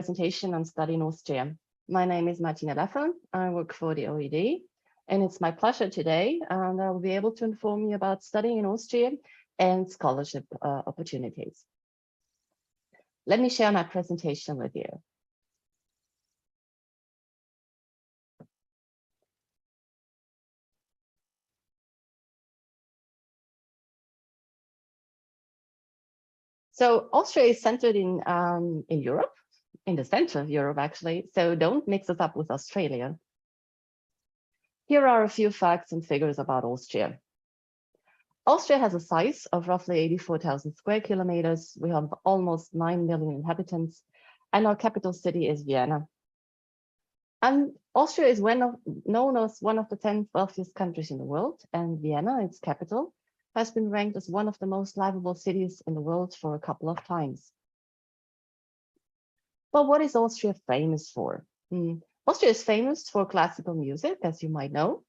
Presentation on study in Austria. My name is Martina Laffer. I work for the OeAD, and it's my pleasure today, and I will be able to inform you about studying in Austria and scholarship opportunities. Let me share my presentation with you. So Austria is centered in Europe, in the center of Europe, actually. So don't mix us up with Australia. Here are a few facts and figures about Austria. Austria has a size of roughly 84,000 square kilometers. We have almost 9 million inhabitants, and our capital city is Vienna. And Austria is known as one of the 10 wealthiest countries in the world, and Vienna, its capital, has been ranked as one of the most livable cities in the world for a couple of times. But what is Austria famous for? Austria is famous for classical music, as you might know.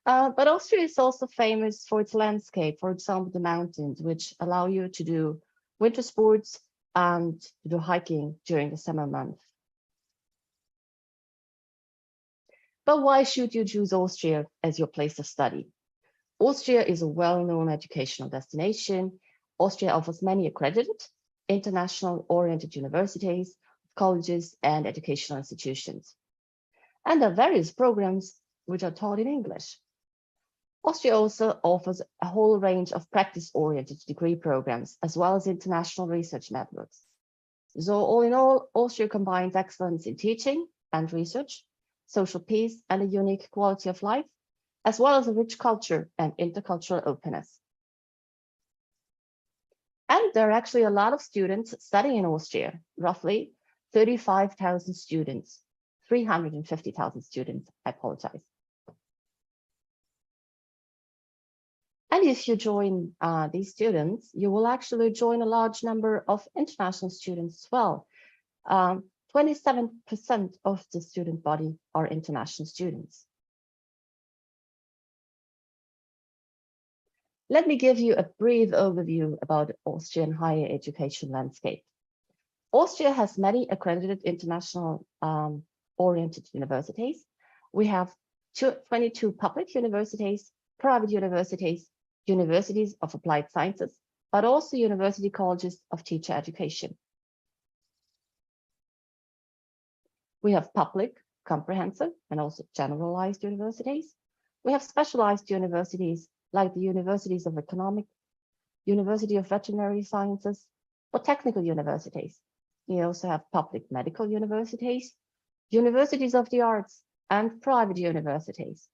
But Austria is also famous for its landscape, for example, the mountains, which allow you to do winter sports and to do hiking during the summer months. But why should you choose Austria as your place of study? Austria is a well-known educational destination. Austria offers many accredited, international-oriented universities, colleges, and educational institutions. And there are various programs which are taught in English. Austria also offers a whole range of practice-oriented degree programs, as well as international research networks. So all in all, Austria combines excellence in teaching and research, social peace, and a unique quality of life, as well as a rich culture and intercultural openness. And there are actually a lot of students studying in Austria, roughly 35,000 students, 350,000 students, I apologize. And if you join these students, you will actually join a large number of international students as well. 27% of the student body are international students. Let me give you a brief overview about Austrian higher education landscape. Austria has many accredited international oriented universities. We have 22 public universities, private universities, universities of applied sciences, but also university colleges of teacher education. We have public, comprehensive, and also generalized universities. We have specialized universities like the universities of economic, University of Veterinary Sciences, or technical universities. We also have public medical universities, universities of the arts, and private universities.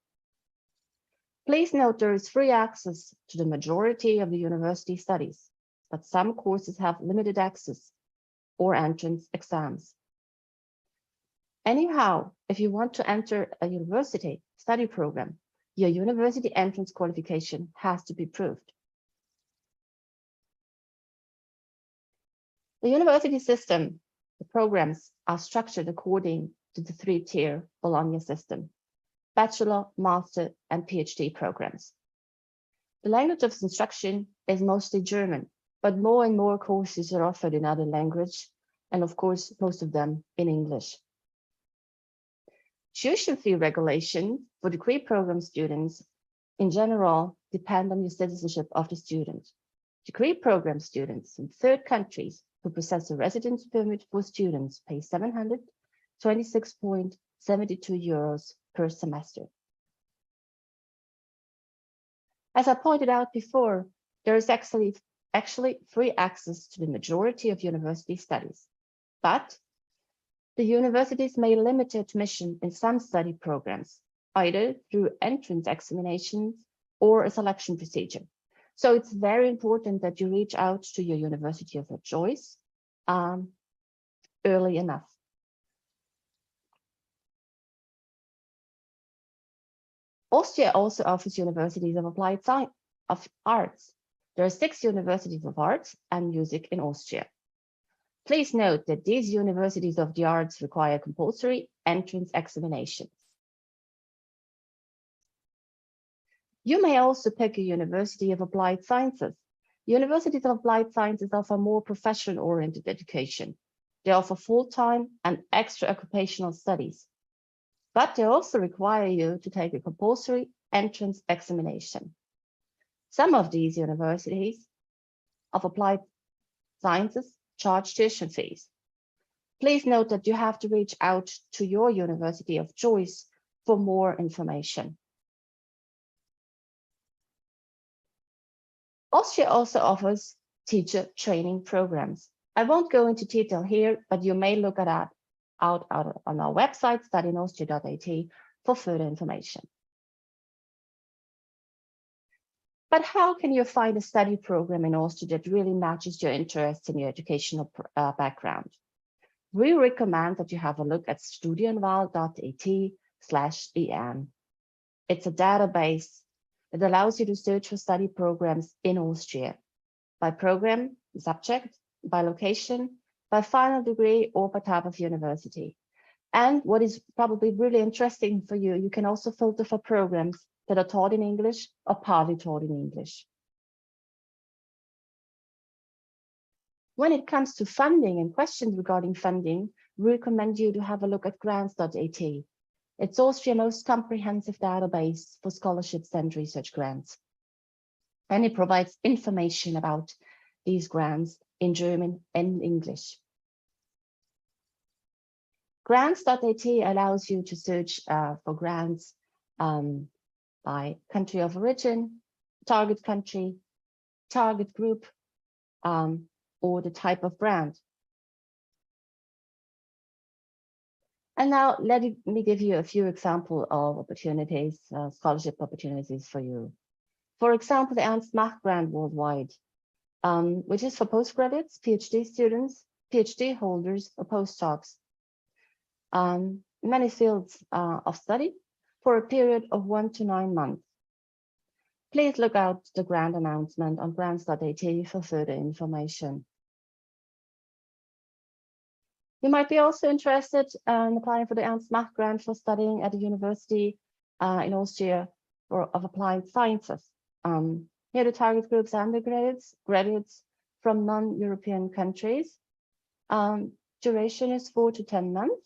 Please note there is free access to the majority of the university studies, but some courses have limited access or entrance exams. Anyhow, if you want to enter a university study program, your university entrance qualification has to be proved. The university system, the programs are structured according to the three-tier Bologna system: bachelor, master, and PhD programs. The language of instruction is mostly German, but more and more courses are offered in other language, and of course, most of them in English. Tuition fee regulation for degree program students in general depend on the citizenship of the student. Degree program students in third countries who possess a residence permit for students pay 726.72 euros per semester. As I pointed out before, there is actually free access to the majority of university studies, but the universities may limit admission in some study programs, either through entrance examinations or a selection procedure. So it's very important that you reach out to your university of your choice early enough. Austria also offers universities of applied science of arts. There are 6 universities of arts and music in Austria. Please note that these universities of the arts require compulsory entrance examinations. You may also pick a university of applied sciences. Universities of applied sciences offer more profession-oriented education. They offer full-time and extra occupational studies, but they also require you to take a compulsory entrance examination. Some of these universities of applied sciences charge tuition fees. Please note that you have to reach out to your university of choice for more information. Austria also offers teacher training programs. I won't go into detail here, but you may look at that out on our website, studyinaustria.at, for further information. But how can you find a study program in Austria that really matches your interests and your educational background? We recommend that you have a look at studienwahl.at/en. It's a database that allows you to search for study programs in Austria by program, subject, by location, by final degree, or by type of university. And what is probably really interesting for you, you can also filter for programs that are taught in English or partly taught in English. When it comes to funding and questions regarding funding, we recommend you to have a look at grants.at. It's Austria's most comprehensive database for scholarships and research grants. And it provides information about these grants in German and English. Grants.at allows you to search for grants by country of origin, target country, target group, or the type of grant. And now let me give you a few examples of opportunities, scholarship opportunities for you. For example, the Ernst Mach grant worldwide, which is for postgraduates, PhD students, PhD holders, or postdocs. Many fields of study for a period of 1 to 9 months. Please look out the grant announcement on grants.at for further information. You might be also interested in applying for the Ernst Mach grant for studying at a university in Austria of applied sciences. Here the target groups are undergraduates, graduates from non-European countries. Duration is 4 to 10 months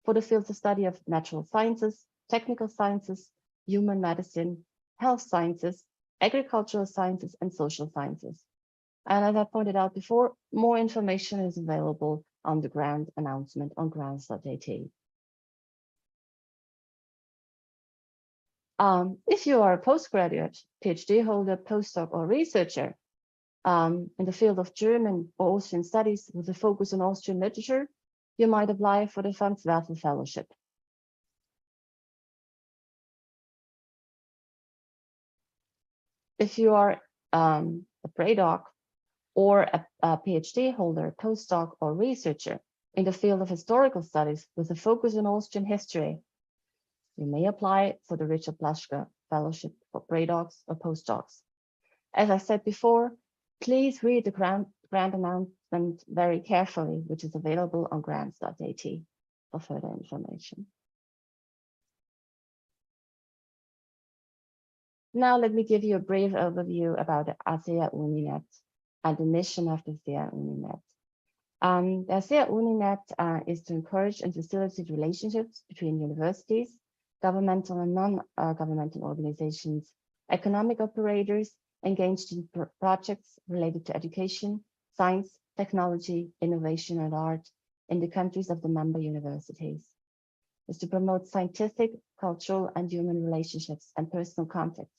for the fields of study of natural sciences, technical sciences, human medicine, health sciences, agricultural sciences, and social sciences. And as I pointed out before, more information is available on the grant announcement on grants.at. If you are a postgraduate, PhD holder, postdoc, or researcher in the field of German or Austrian studies with a focus on Austrian literature, you might apply for the Franz-Werfel Fellowship. If you are a pre-doc or a PhD holder, postdoc, or researcher in the field of historical studies with a focus on Austrian history, you may apply for the Richard Plaschke Fellowship for pre-docs or postdocs. As I said before, please read the grant announcement very carefully, which is available on grants.at for further information. Now let me give you a brief overview about the ASEA-UNINET and the mission of the ASEA-UNINET. The ASEA-UNINET is to encourage and facilitate relationships between universities, governmental and non-governmental organizations, economic operators engaged in projects related to education, science, technology, innovation, and art in the countries of the member universities. Is to promote scientific, cultural, and human relationships and personal contacts,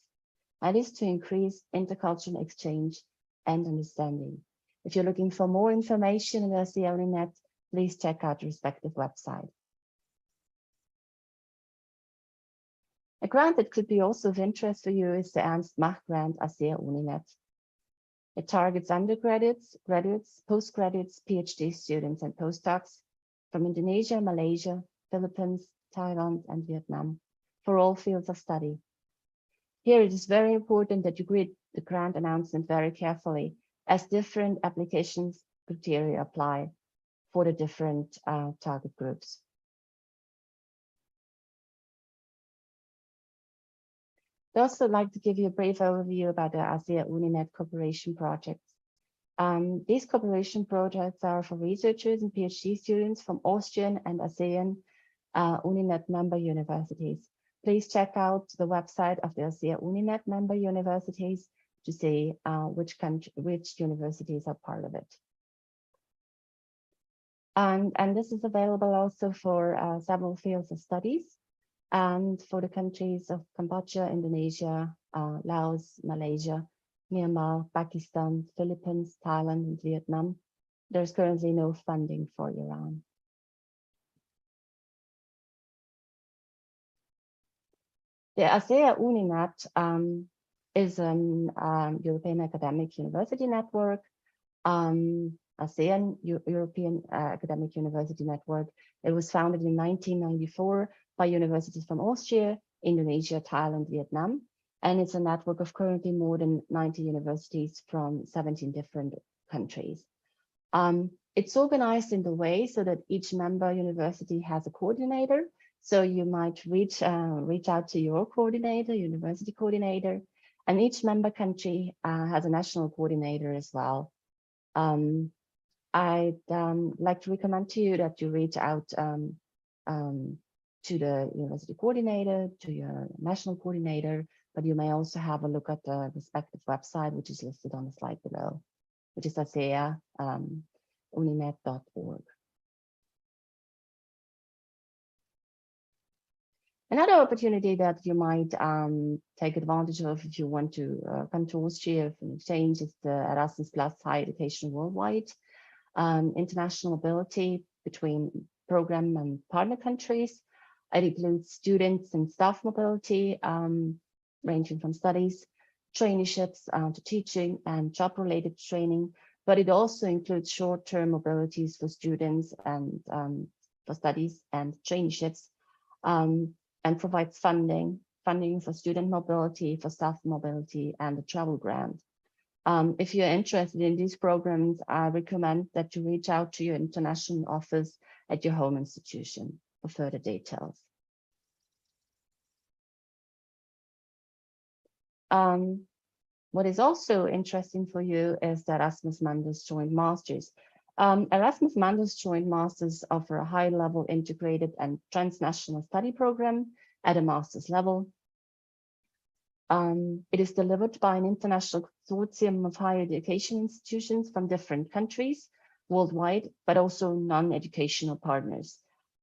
and is to increase intercultural exchange and understanding. If you're looking for more information on the ASEA-UNINET, please check out the respective website. A grant that could be also of interest for you is the Ernst Mach grant ASEA-UNINET. It targets undergraduates, graduates, postgraduates, PhD students, and postdocs from Indonesia, Malaysia, Philippines, Thailand, and Vietnam for all fields of study. Here it is very important that you read the grant announcement very carefully, as different applications criteria apply for the different target groups. I'd also like to give you a brief overview about the ASEA-UNINET cooperation projects. These cooperation projects are for researchers and PhD students from Austrian and ASEAN-UNINET member universities. Please check out the website of the ASEA-UNINET member universities to see which universities are part of it. And this is available also for several fields of studies and for the countries of Cambodia, Indonesia, Laos, Malaysia, Myanmar, Pakistan, Philippines, Thailand, and Vietnam. There's currently no funding for Iran. The ASEA-UNINET is an European academic university network, ASEAN European Academic University Network. It was founded in 1994 by universities from Austria, Indonesia, Thailand, Vietnam. And it's a network of currently more than 90 universities from 17 different countries. It's organized in the way so that each member university has a coordinator. So you might reach out to your coordinator, university coordinator, and each member country has a national coordinator as well. I'd like to recommend to you that you reach out to the university coordinator, to your national coordinator, but you may also have a look at the respective website, which is listed on the slide below, which is ASEA-UNINET.org. Another opportunity that you might take advantage of if you want to come to Austria for an exchange is the Erasmus Plus Higher Education Worldwide. International mobility between program and partner countries. It includes students and staff mobility, ranging from studies, traineeships to teaching and job-related training, but it also includes short-term mobilities for students and for studies and traineeships, and provides funding for student mobility, for staff mobility, and a travel grant. If you're interested in these programs, I recommend that you reach out to your international office at your home institution for further details. What is also interesting for you is the Erasmus Mundus Joint Masters. Erasmus Mundus Joint Masters offer a high-level integrated and transnational study program at a master's level. It is delivered by an international consortium of higher education institutions from different countries worldwide, but also non-educational partners.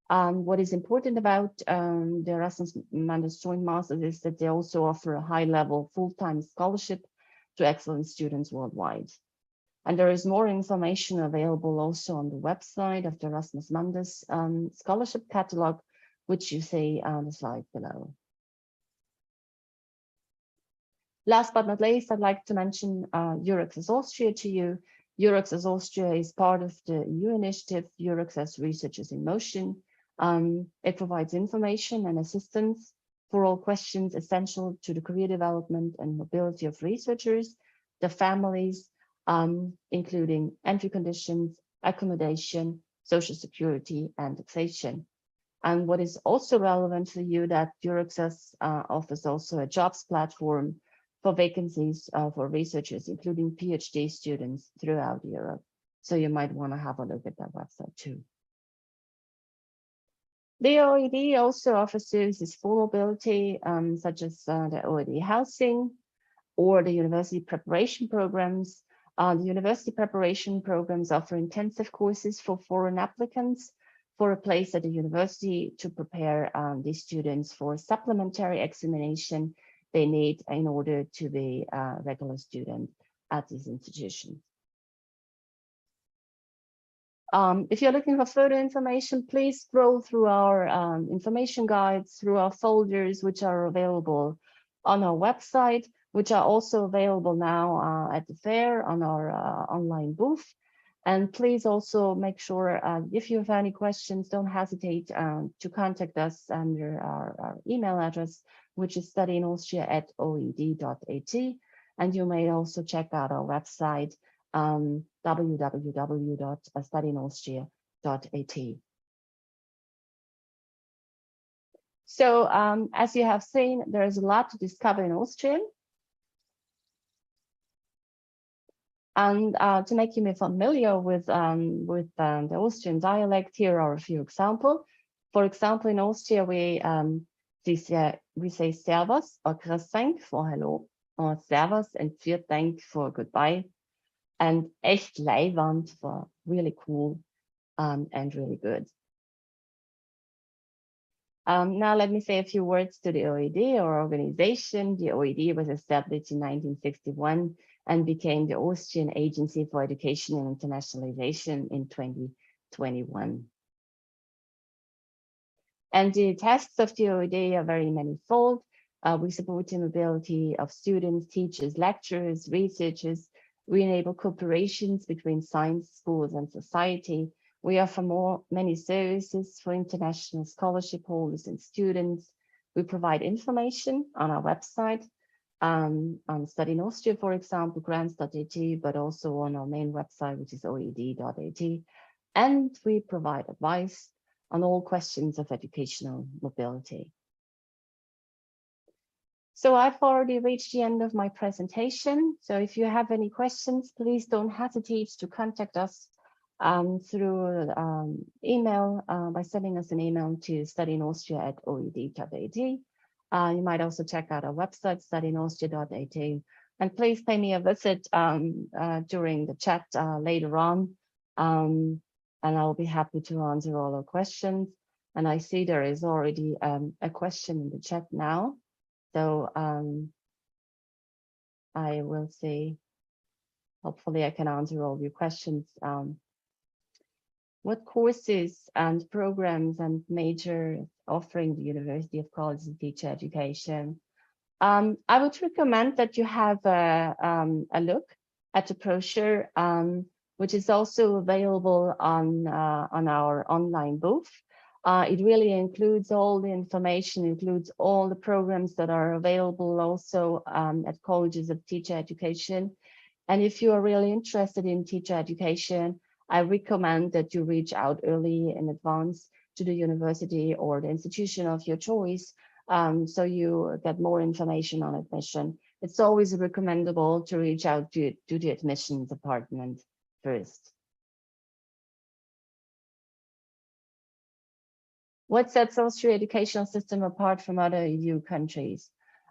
What is important about the Erasmus Mundus Joint Masters is that they also offer a high-level full-time scholarship to excellent students worldwide. And there is more information available also on the website of the Erasmus Mundus scholarship catalog, which you see on the slide below. Last but not least, I'd like to mention EURACCESS Austria to you. EURACCESS Austria is part of the EU initiative, EURACCESS Researchers in Motion. It provides information and assistance for all questions essential to the career development and mobility of researchers, their families, including entry conditions, accommodation, social security, and taxation. And what is also relevant for you that EURACCESS offers also a jobs platform for vacancies for researchers, including PhD students throughout Europe. So you might want to have a look at that website too. The OeAD also offers services for mobility, such as the OeAD housing or the university preparation programs. The university preparation programs offer intensive courses for foreign applicants for a place at the university to prepare these students for supplementary examination they need in order to be a regular student at these institutions. If you're looking for further information, please scroll through our information guides, through our folders, which are available on our website, which are also available now at the fair on our online booth. And please also make sure, if you have any questions, don't hesitate to contact us under our email address, which is studyinaustria@oed.at. And you may also check out our website, www.studyinaustria.at. So as you have seen, there is a lot to discover in Austria. And to make you more familiar with the Austrian dialect, here are a few examples. For example, in Austria, we say servus or grüß Dank for hello, or servus and vielen Dank for goodbye, and echt leiwand for really cool and really good. Now let me say a few words to the OeAD, or organization. The OeAD was established in 1961 and became the Austrian Agency for Education and Internationalization in 2021. And the tasks of the OeAD are very manifold. We support the mobility of students, teachers, lecturers, researchers. We enable cooperations between science schools and society. We offer many services for international scholarship holders and students. We provide information on our website, on Study in Austria, for example, grants.at, but also on our main website, which is oed.at. And we provide advice on all questions of educational mobility. So I've already reached the end of my presentation. So if you have any questions, please don't hesitate to contact us through email by sending us an email to studyinaustria@oed.at. You might also check out our website, studyinaustria.at. And please pay me a visit during the chat later on. And I'll be happy to answer all our questions. And I see there is already a question in the chat now. So I will see, hopefully I can answer all your questions. What courses and programs and majors offering the University of College and Teacher Education? I would recommend that you have a look at the brochure, which is also available on our online booth. It really includes all the information, includes all the programs that are available also at colleges of teacher education. And if you are really interested in teacher education, I recommend that you reach out early in advance to the university or the institution of your choice, so you get more information on admission. It's always recommendable to reach out to the admissions department first. What sets Austria's educational system apart from other EU countries?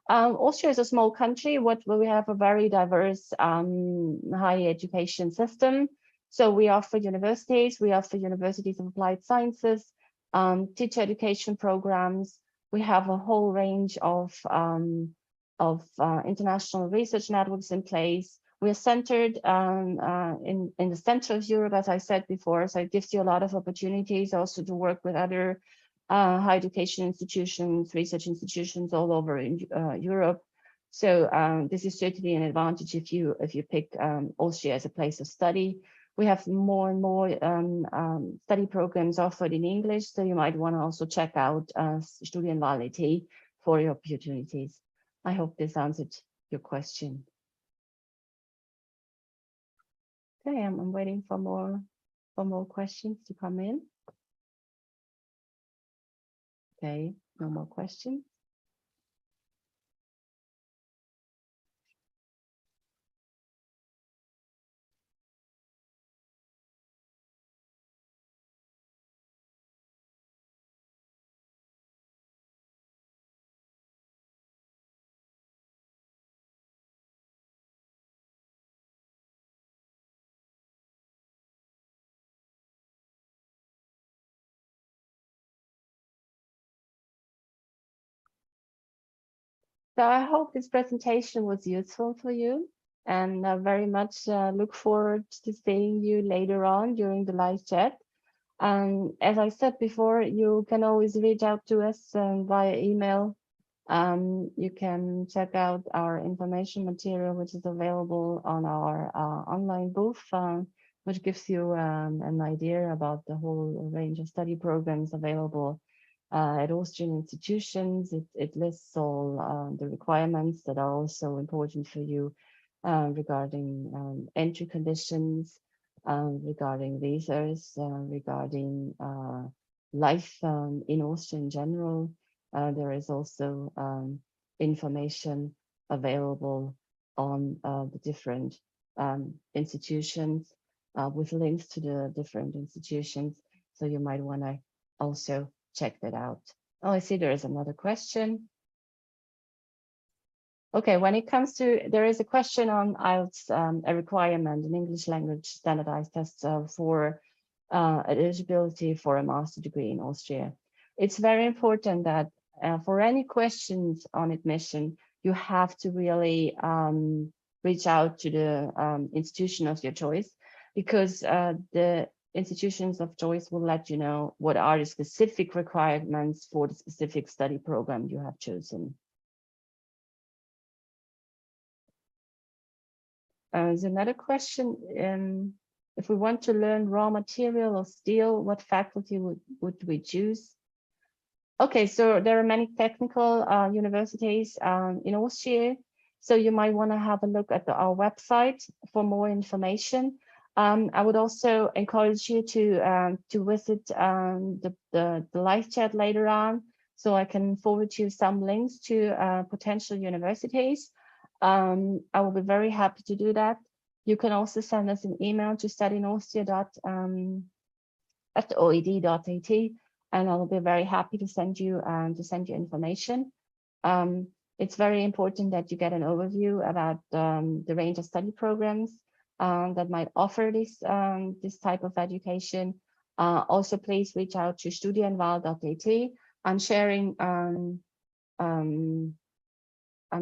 Austria is a small country. We have a very diverse higher education system. So we offer universities of applied sciences, teacher education programs. We have a whole range of international research networks in place. We're centered in the center of Europe, as I said before, so it gives you a lot of opportunities also to work with other higher education institutions, research institutions all over in Europe. So this is certainly an advantage if you pick Austria as a place of study. We have more and more study programs offered in English, so you might want to also check out Studienwahl AT for your opportunities. I hope this answered your question. Okay, I'm waiting for more questions to come in. Okay, no more questions. So I hope this presentation was useful for you, and I very much look forward to seeing you later on during the live chat. As I said before, you can always reach out to us via email. You can check out our information material, which is available on our online booth, which gives you an idea about the whole range of study programs available at Austrian institutions. It lists all the requirements that are also important for you regarding entry conditions, regarding visas, regarding life in Austria in general. There is also information available on the different institutions with links to the different institutions. So you might want to also check that out. Oh, I see there is another question. Okay, when it comes to, there is a question on IELTS, a requirement, an English language standardized test for eligibility for a master degree in Austria. It's very important that for any questions on admission, you have to really reach out to the institution of your choice, because the institutions of choice will let you know what are the specific requirements for the specific study program you have chosen. There's another question. If we want to learn raw material or steel, what faculty would we choose? Okay, so there are many technical universities in Austria. So you might want to have a look at our website for more information. I would also encourage you to visit the live chat later on, so I can forward you some links to potential universities. I will be very happy to do that. You can also send us an email to studyinaustria@oed.at, and I'll be very happy to send you information. It's very important that you get an overview about the range of study programs that might offer this type of education. Also, please reach out to studienwahl.at. I'm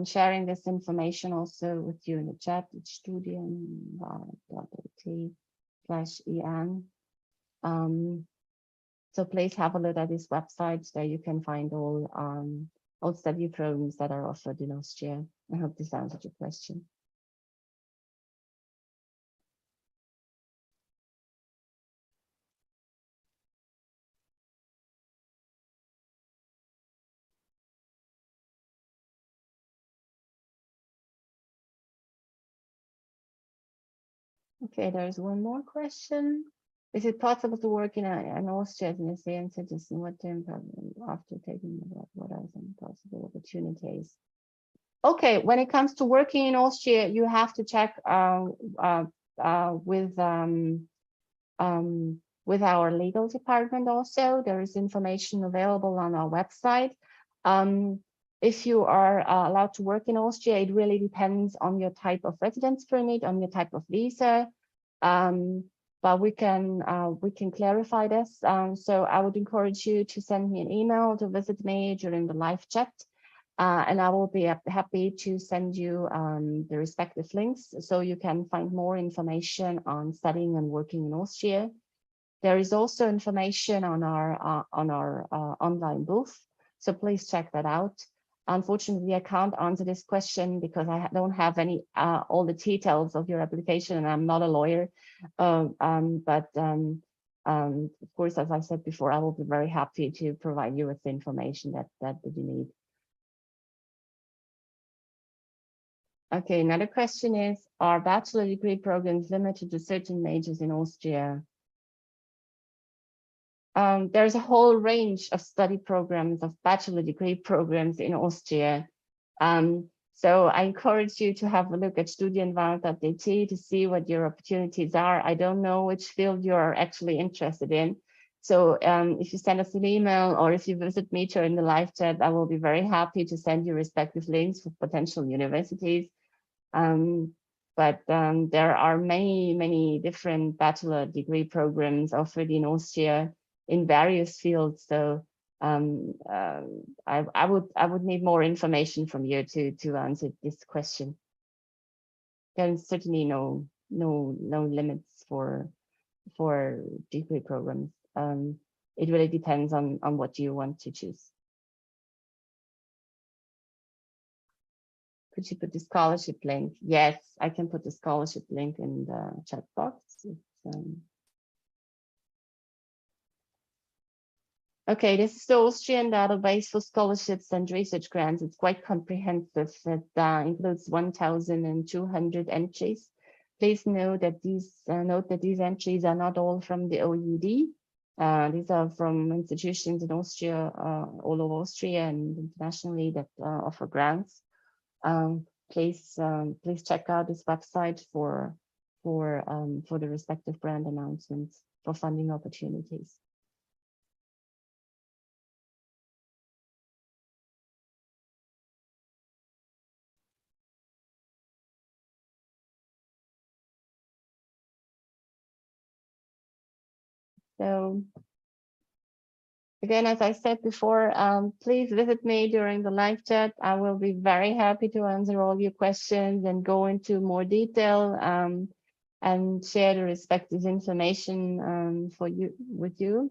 sharing this information also with you in the chat. It's studienwahl.at/en. So please have a look at this website. There you can find all study programs that are offered in Austria. I hope this answered your question. Okay, there's one more question. Is it possible to work in Austria as an ASEAN citizen? What after taking what are some possible opportunities? Okay, when it comes to working in Austria, you have to check with our legal department also. There is information available on our website. If you are allowed to work in Austria, it really depends on your type of residence permit, on your type of visa. But we can clarify this. So I would encourage you to send me an email, to visit me during the live chat. And I will be happy to send you the respective links so you can find more information on studying and working in Austria. There is also information on our online booth, so please check that out. Unfortunately, I can't answer this question because I don't have all the details of your application, and I'm not a lawyer. Of course, as I said before, I will be very happy to provide you with the information that you need. Okay, another question is, are bachelor degree programs limited to certain majors in Austria? There's a whole range of study programs, of bachelor degree programs in Austria. So I encourage you to have a look at studienwahl.at to see what your opportunities are. I don't know which field you're actually interested in. So if you send us an email or if you visit me during the live chat, I will be very happy to send you respective links for potential universities. There are many different bachelor degree programs offered in Austria in various fields. So I would need more information from you to answer this question. There's certainly no limits for degree programs. It really depends on what you want to choose. Could you put the scholarship link? Yes, I can put the scholarship link in the chat box. Okay, this is the Austrian database for scholarships and research grants. It's quite comprehensive. It includes 1,200 entries. Please note that these entries are not all from the OeAD. These are from institutions in Austria, all over Austria and internationally that offer grants. Please check out this website for for the respective brand announcements for funding opportunities. So again, as I said before, please visit me during the live chat. I will be very happy to answer all your questions and go into more detail and share the respective information with you.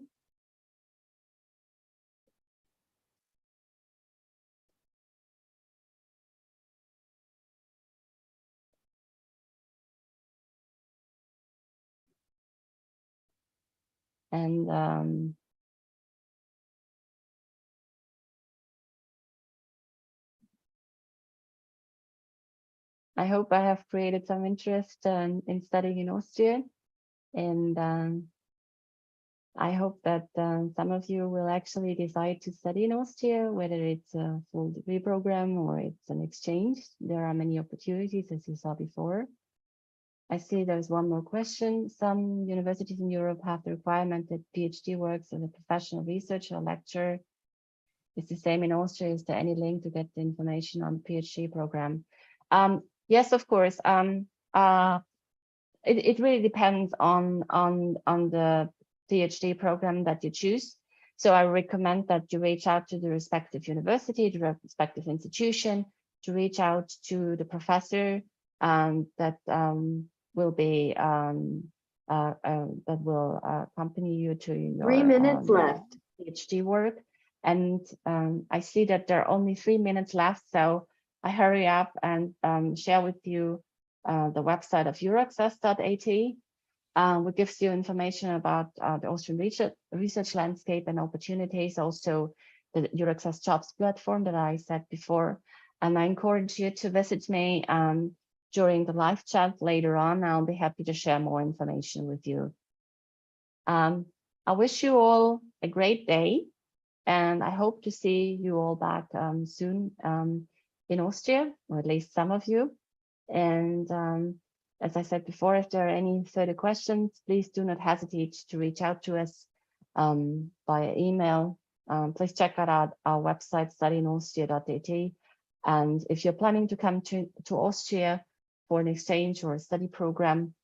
And I hope I have created some interest in studying in Austria. And I hope that some of you will actually decide to study in Austria, whether it's a full degree program or it's an exchange. There are many opportunities, as you saw before. I see there's one more question. Some universities in Europe have the requirement that PhD works as a professional researcher or lecturer. It's the same in Austria. Is there any link to get the information on the PhD program? Yes, of course. It really depends on the PhD program that you choose. So I recommend that you reach out to the respective university, the respective institution, to reach out to the professor that will be that will accompany you to your 3 minutes left. PhD work. And I see that there are only 3 minutes left, so I hurry up and share with you the website of euraccess.at, which gives you information about the Austrian research landscape and opportunities, also the EURACCESS jobs platform that I said before. And I encourage you to visit me during the live chat later on. I'll be happy to share more information with you. I wish you all a great day, and I hope to see you all back soon in Austria, or at least some of you. And as I said before, if there are any further questions, please do not hesitate to reach out to us via email. Please check out our website, studyinaustria.at. And if you're planning to come to Austria for an exchange or a study program,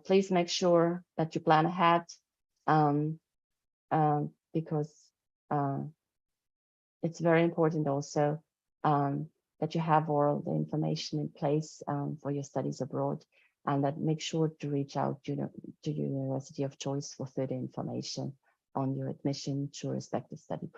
please make sure that you plan ahead because it's very important also that you have all the information in place for your studies abroad, and that make sure to reach out to your university of choice for further information on your admission to a respective study program.